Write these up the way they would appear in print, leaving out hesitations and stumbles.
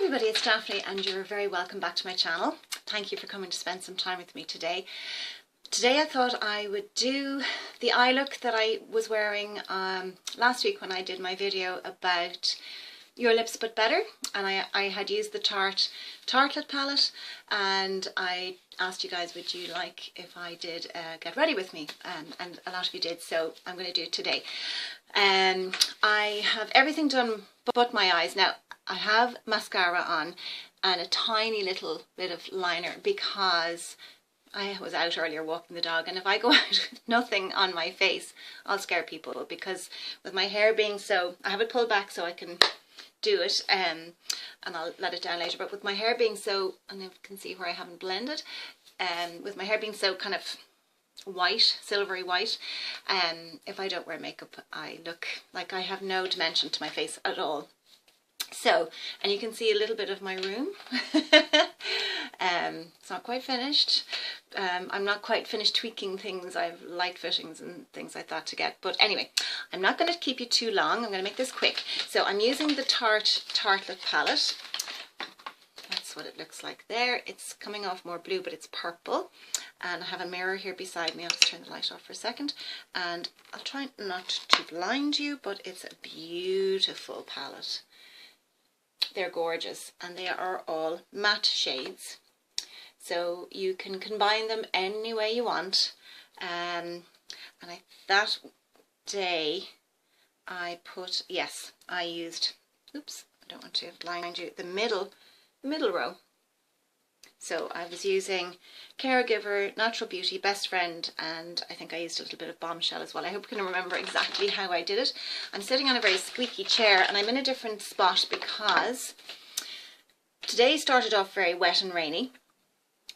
everybody, it's Daphne and you're very welcome back to my channel. Thank you for coming to spend some time with me today. Today I thought I would do the eye look that I was wearing last week when I did my video about Your Lips But Better, and I had used the Tarte Tartelette palette, and I asked you guys would you like if I did Get Ready With Me, and a lot of you did, so I'm going to do it today. I have everything done but my eyes. Now I have mascara on and a tiny little bit of liner because I was out earlier walking the dog, and if I go out with nothing on my face I'll scare people, because with my hair being so, I have it pulled back so I can do it and I'll let it down later, but with my hair being so, and you can see where I haven't blended, with my hair being so kind of white, silvery white, if I don't wear makeup I look like I have no dimension to my face at all. So, and you can see a little bit of my room. It's not quite finished. I'm not quite finished tweaking things. I have light fittings and things like that to get. But anyway, I'm not going to keep you too long. I'm going to make this quick. So I'm using the Tarte Tartelette palette. That's what it looks like there. It's coming off more blue, but it's purple. And I have a mirror here beside me. I'll just turn the light off for a second. And I'll try not to blind you, but it's a beautiful palette. They're gorgeous, and they are all matte shades, so you can combine them any way you want. And that day I put, yes, I used, oops, I don't want to blind you, the middle row. So I was using Caregiver, Natural Beauty, Best Friend, and I think I used a little bit of Bombshell as well. I hope you can remember exactly how I did it. I'm sitting on a very squeaky chair and I'm in a different spot because today started off very wet and rainy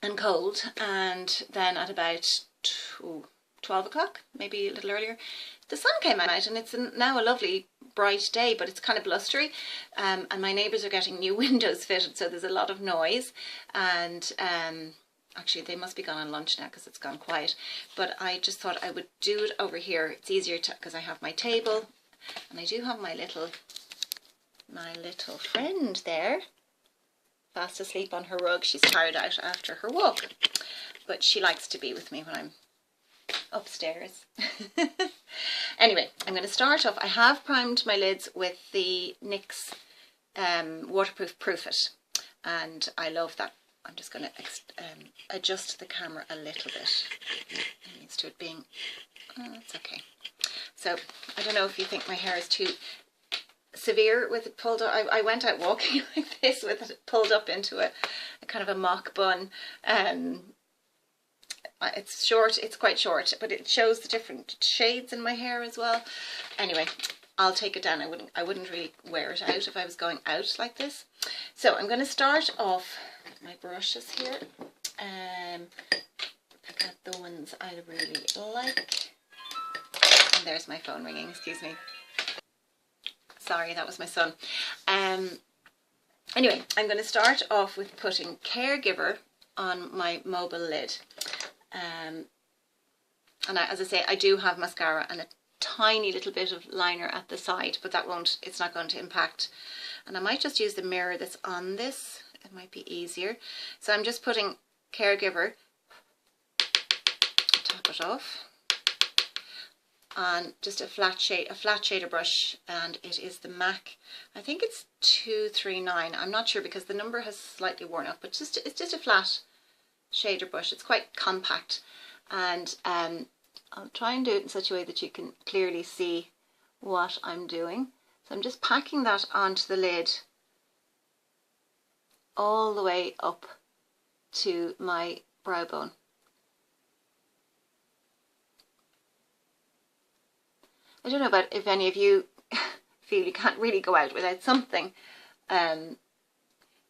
and cold, and then at about 12 o'clock, maybe a little earlier, the sun came out, and it's now a lovely bright day, but it's kind of blustery, and my neighbours are getting new windows fitted, so there's a lot of noise, and actually they must be gone on lunch now because it's gone quiet, but I just thought I would do it over here. It's easier to, because I have my table and I do have my little friend there fast asleep on her rug. She's tired out after her walk, but she likes to be with me when I'm upstairs. Anyway, I'm going to start off. I have primed my lids with the NYX waterproof Proof It, and I love that. I'm just going to adjust the camera a little bit. I'm used to it being, it's okay. So I don't know if you think my hair is too severe with it pulled up. I went out walking like this with it pulled up into a kind of a mock bun. It's short, it's quite short, but it shows the different shades in my hair as well. Anyway, I'll take it down. I wouldn't really wear it out if I was going out like this. So I'm going to start off with my brushes here. Pick out the ones I really like. And there's my phone ringing, excuse me. Sorry, that was my son. Anyway, I'm going to start off with putting Caregiver on my mobile lid. And as I say, I do have mascara and a tiny little bit of liner at the side, but that won't, it's not going to impact. And I might just use the mirror that's on this. It might be easier. So I'm just putting Caregiver, top it off, on just a flat shader brush, and it is the MAC, I think it's 239. I'm not sure because the number has slightly worn off, but it's just a flat shader brush. It's quite compact, and I'll try and do it in such a way that you can clearly see what I'm doing. So I'm just packing that onto the lid all the way up to my brow bone. I don't know about if any of you feel you can't really go out without something. You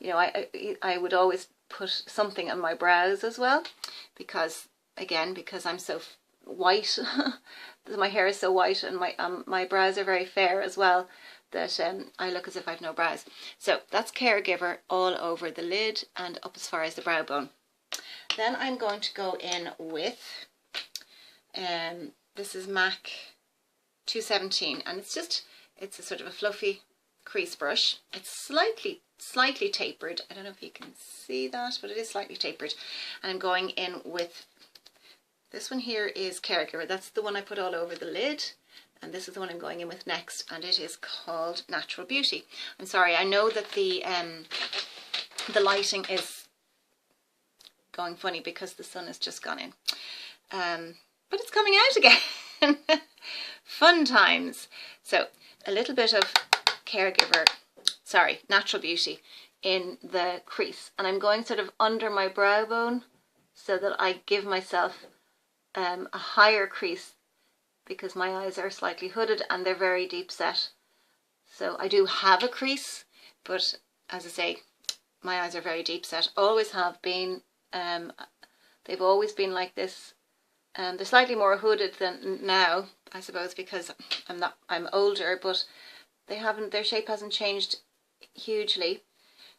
know, I would always put something on my brows as well, because again, because I'm so white, my hair is so white, and my brows are very fair as well, that I look as if I have no brows. So that's Caregiver all over the lid and up as far as the brow bone. Then I'm going to go in with this is MAC 217, and it's a sort of a fluffy crease brush. It's slightly slightly tapered. I don't know if you can see that, but it is slightly tapered. And I'm going in with, this one here is Caregiver. That's the one I put all over the lid. And this is the one I'm going in with next, and it is called Natural Beauty. I'm sorry, I know that the lighting is going funny because the sun has just gone in. But it's coming out again. Fun times. So a little bit of Natural Beauty in the crease. And I'm going sort of under my brow bone so that I give myself a higher crease, because my eyes are slightly hooded and they're very deep set. So I do have a crease, but as I say, my eyes are very deep set. Always have been. They've always been like this. They're slightly more hooded than now, I suppose, because I'm older, but their shape hasn't changed hugely.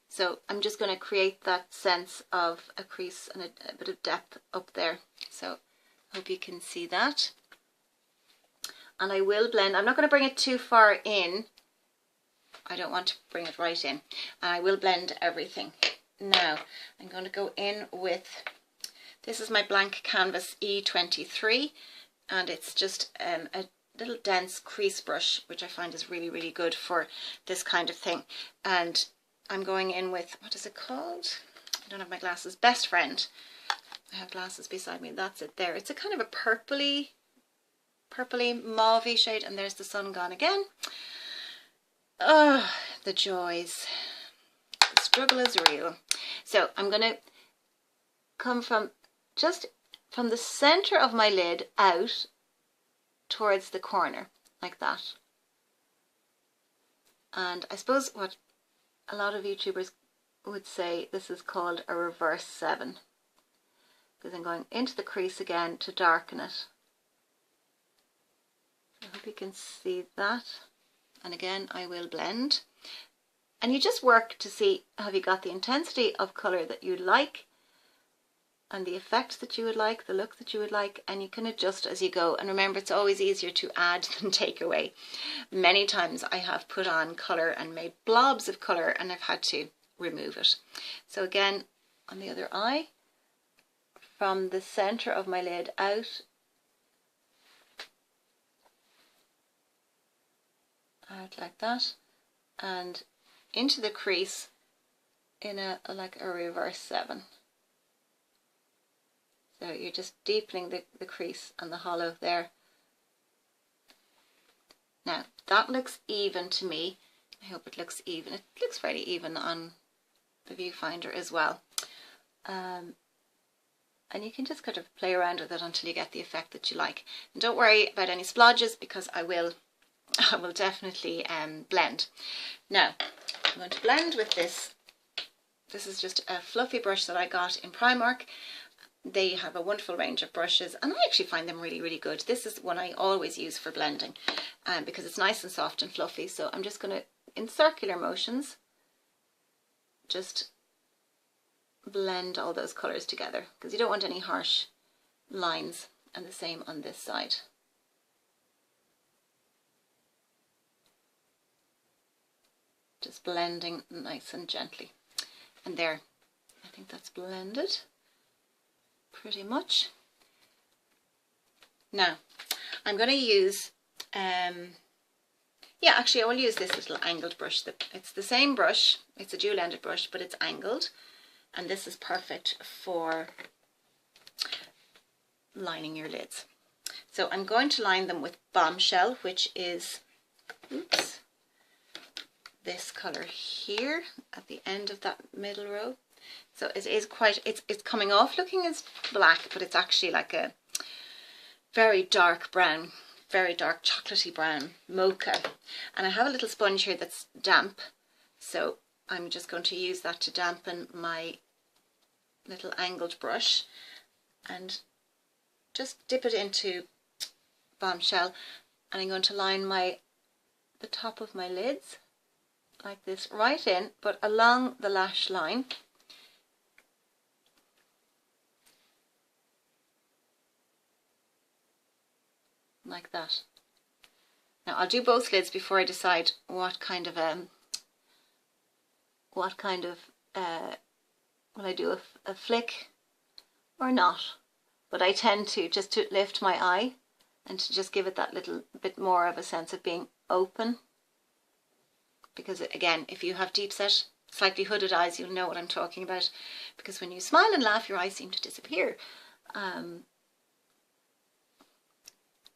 So I'm just going to create that sense of a crease and a bit of depth up there. So I hope you can see that. And I will blend. I'm not going to bring it too far in. I don't want to bring it right in. And I will blend everything. Now, I'm going to go in with, this is my blank canvas E23. And it's just a little dense crease brush, which I find is really, really good for this kind of thing. And I'm going in with, what is it called? I don't have my glasses. Best Friend. I have glasses beside me. That's it there. It's a kind of a purpley mauvey shade, and there's the sun gone again. Oh, the joys. The struggle is real. So I'm going to come from just from the center of my lid out towards the corner, like that. And I suppose what a lot of YouTubers would say, this is called a reverse 7, because I'm going into the crease again to darken it. I hope you can see that. And again, I will blend. And you just work to see, have you got the intensity of colour that you like, and the effect that you would like, the look that you would like, and you can adjust as you go. And remember, it's always easier to add than take away. Many times I have put on colour and made blobs of colour, and I've had to remove it. So again, on the other eye, from the centre of my lid out like that, and into the crease in like a reverse 7. So you're just deepening the crease and the hollow there. Now that looks even to me. I hope it looks even. It looks fairly even on the viewfinder as well. And you can just kind of play around with it until you get the effect that you like. And don't worry about any splodges, because I will definitely blend. Now I'm going to blend with this. This is just a fluffy brush that I got in Primark. They have a wonderful range of brushes, and I actually find them really, really good. This is one I always use for blending, because it's nice and soft and fluffy. So I'm just going to, in circular motions, just blend all those colours together, because you don't want any harsh lines, and the same on this side. Just blending nice and gently. And there, I think that's blended pretty much. Now I'm going to use yeah, actually I will use this little angled brush. It's the same brush, it's a dual-ended brush, but it's angled, and this is perfect for lining your lids. So I'm going to line them with Bombshell, which is, oops, this colour here at the end of that middle row. So it is quite, it's coming off looking as black, but it's actually like a very dark brown, very dark chocolatey brown mocha. And I have a little sponge here that's damp, so I'm just going to use that to dampen my little angled brush and just dip it into Bombshell, and I'm going to line the top of my lids like this, right in, but along the lash line. Like that. Now I'll do both lids before I decide what kind of what kind of, will I do a flick or not? But I tend to just to lift my eye and to just give it that little bit more of a sense of being open. Because again, if you have deep set, slightly hooded eyes, you'll know what I'm talking about. Because when you smile and laugh, your eyes seem to disappear.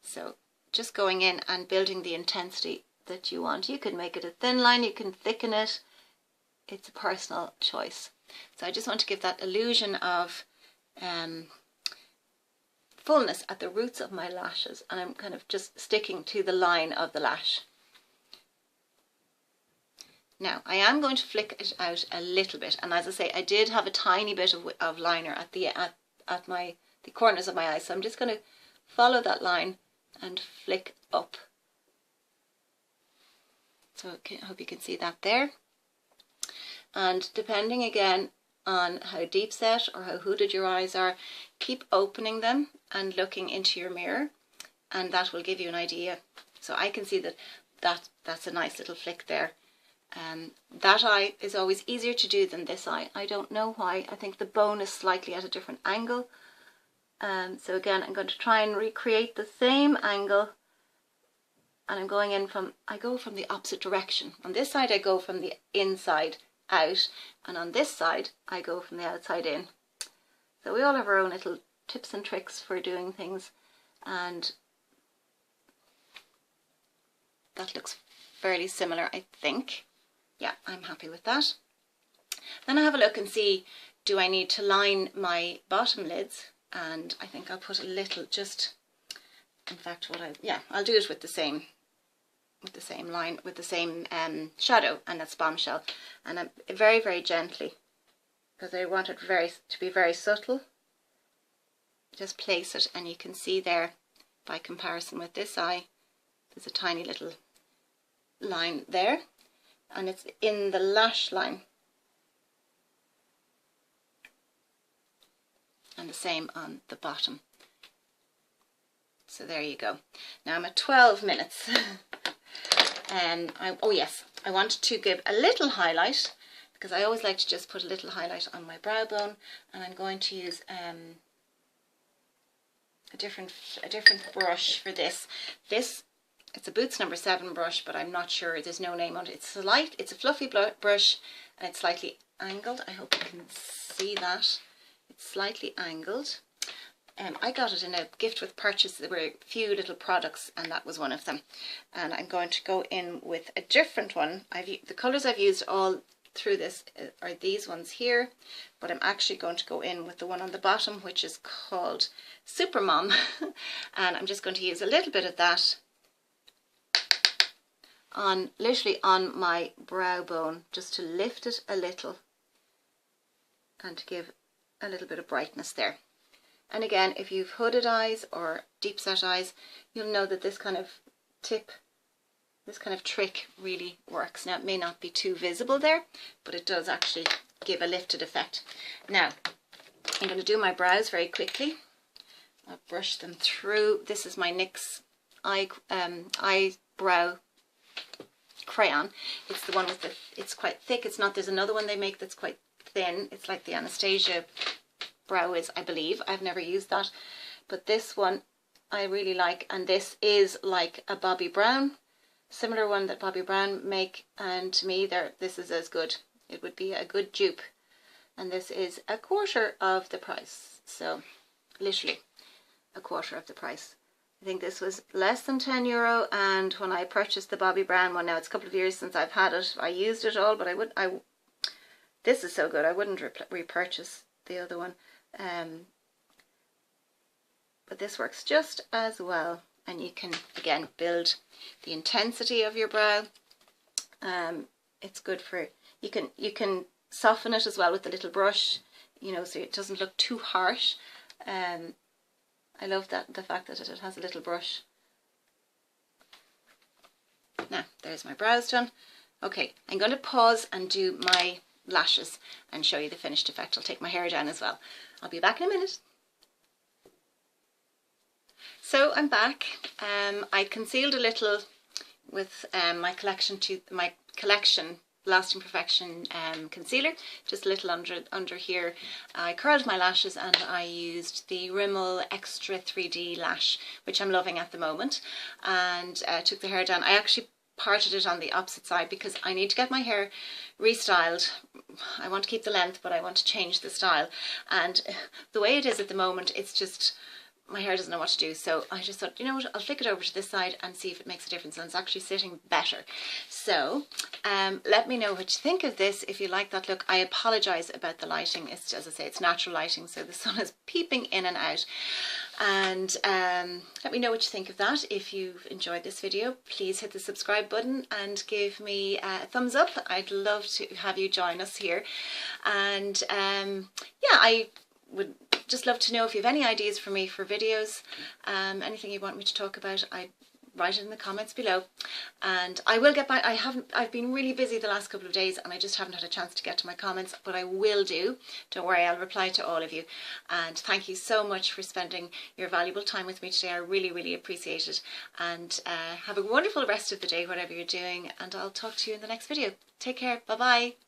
So just going in and building the intensity that you want. You can make it a thin line, you can thicken it. It's a personal choice. So I just want to give that illusion of fullness at the roots of my lashes, and I'm kind of just sticking to the line of the lash. Now I am going to flick it out a little bit, and as I say, I did have a tiny bit of liner at the corners of my eyes, so I'm just going to follow that line and flick up. So I hope you can see that there. And depending again on how deep set or how hooded your eyes are, keep opening them and looking into your mirror, and that will give you an idea. So I can see that's a nice little flick there. That eye is always easier to do than this eye. I don't know why. I think the bone is slightly at a different angle. So again, I'm going to try and recreate the same angle, and I'm going in I go from the opposite direction. On this side I go from the inside out, and on this side I go from the outside in. So we all have our own little tips and tricks for doing things, and that looks fairly similar, I think. Yeah, I'm happy with that. Then I have a look and see, do I need to line my bottom lids? And I think I'll put a little, just, in fact, I'll do it with the same line, with the same shadow, and that's Bombshell. And I'm very, very gently, because I want it to be very subtle. Just place it, and you can see there, by comparison with this eye, there's a tiny little line there, and it's in the lash line. And the same on the bottom. So there you go. Now I'm at 12 minutes. Oh yes, I wanted to give a little highlight, because I always like to just put a little highlight on my brow bone, and I'm going to use a different brush for this. It's a Boots number 7 brush, but I'm not sure, there's no name on it. It's a fluffy brush, and it's slightly angled. I hope you can see that. It's slightly angled. I got it in a gift with purchase. There were a few little products, and that was one of them. And I'm going to go in with a different one. The colours I've used all through this are these ones here, but I'm actually going to go in with the one on the bottom, which is called Super Mom. And I'm just going to use a little bit of that literally on my brow bone, just to lift it a little and to give a little bit of brightness there. And again, if you've hooded eyes or deep set eyes, you'll know that this kind of trick really works. Now it may not be too visible there, but it does actually give a lifted effect. Now I'm going to do my brows very quickly. I'll brush them through. This is my NYX eyebrow crayon. It's the one with it's quite thick. It's not, there's another one they make that's quite thin. It's like the Anastasia brow is, I believe. I've never used that, but this one I really like, and this is like a Bobbi Brown, similar one that Bobbi Brown make, and to me this is as good. It would be a good dupe, and this is a quarter of the price, so literally a quarter of the price. I think this was less than €10, and when I purchased the Bobbi Brown one, now it's a couple of years since I've had it, I used it all, but this is so good I wouldn't repurchase the other one. But this works just as well, and you can again build the intensity of your brow. It's good for, you can soften it as well with the little brush, you know, so it doesn't look too harsh. I love the fact that it has a little brush. Now there's my brows done. Okay, I'm going to pause and do my lashes and show you the finished effect. I'll take my hair down as well. I'll be back in a minute. So I'm back. I concealed a little with my collection Lasting Perfection concealer, just a little under here. I curled my lashes and I used the Rimmel Extra 3D lash, which I'm loving at the moment, and took the hair down. I actually parted it on the opposite side because I need to get my hair restyled. I want to keep the length, but I want to change the style, and the way it is at the moment, it's just, my hair doesn't know what to do. So I just thought, you know what, I'll flick it over to this side and see if it makes a difference, and it's actually sitting better. So let me know what you think of this, if you like that look. I apologize about the lighting. It's, as I say, it's natural lighting, so the sun is peeping in and out. And let me know what you think of that. If you've enjoyed this video, please hit the subscribe button and give me a thumbs up. I'd love to have you join us here. And yeah, I would just love to know if you have any ideas for me for videos, anything you want me to talk about. Write it in the comments below, and I will get back. I've been really busy the last couple of days and I just haven't had a chance to get to my comments, but I will do. Don't worry, I'll reply to all of you. And thank you so much for spending your valuable time with me today. I really, really appreciate it. And have a wonderful rest of the day, whatever you're doing, and I'll talk to you in the next video. Take care. Bye bye.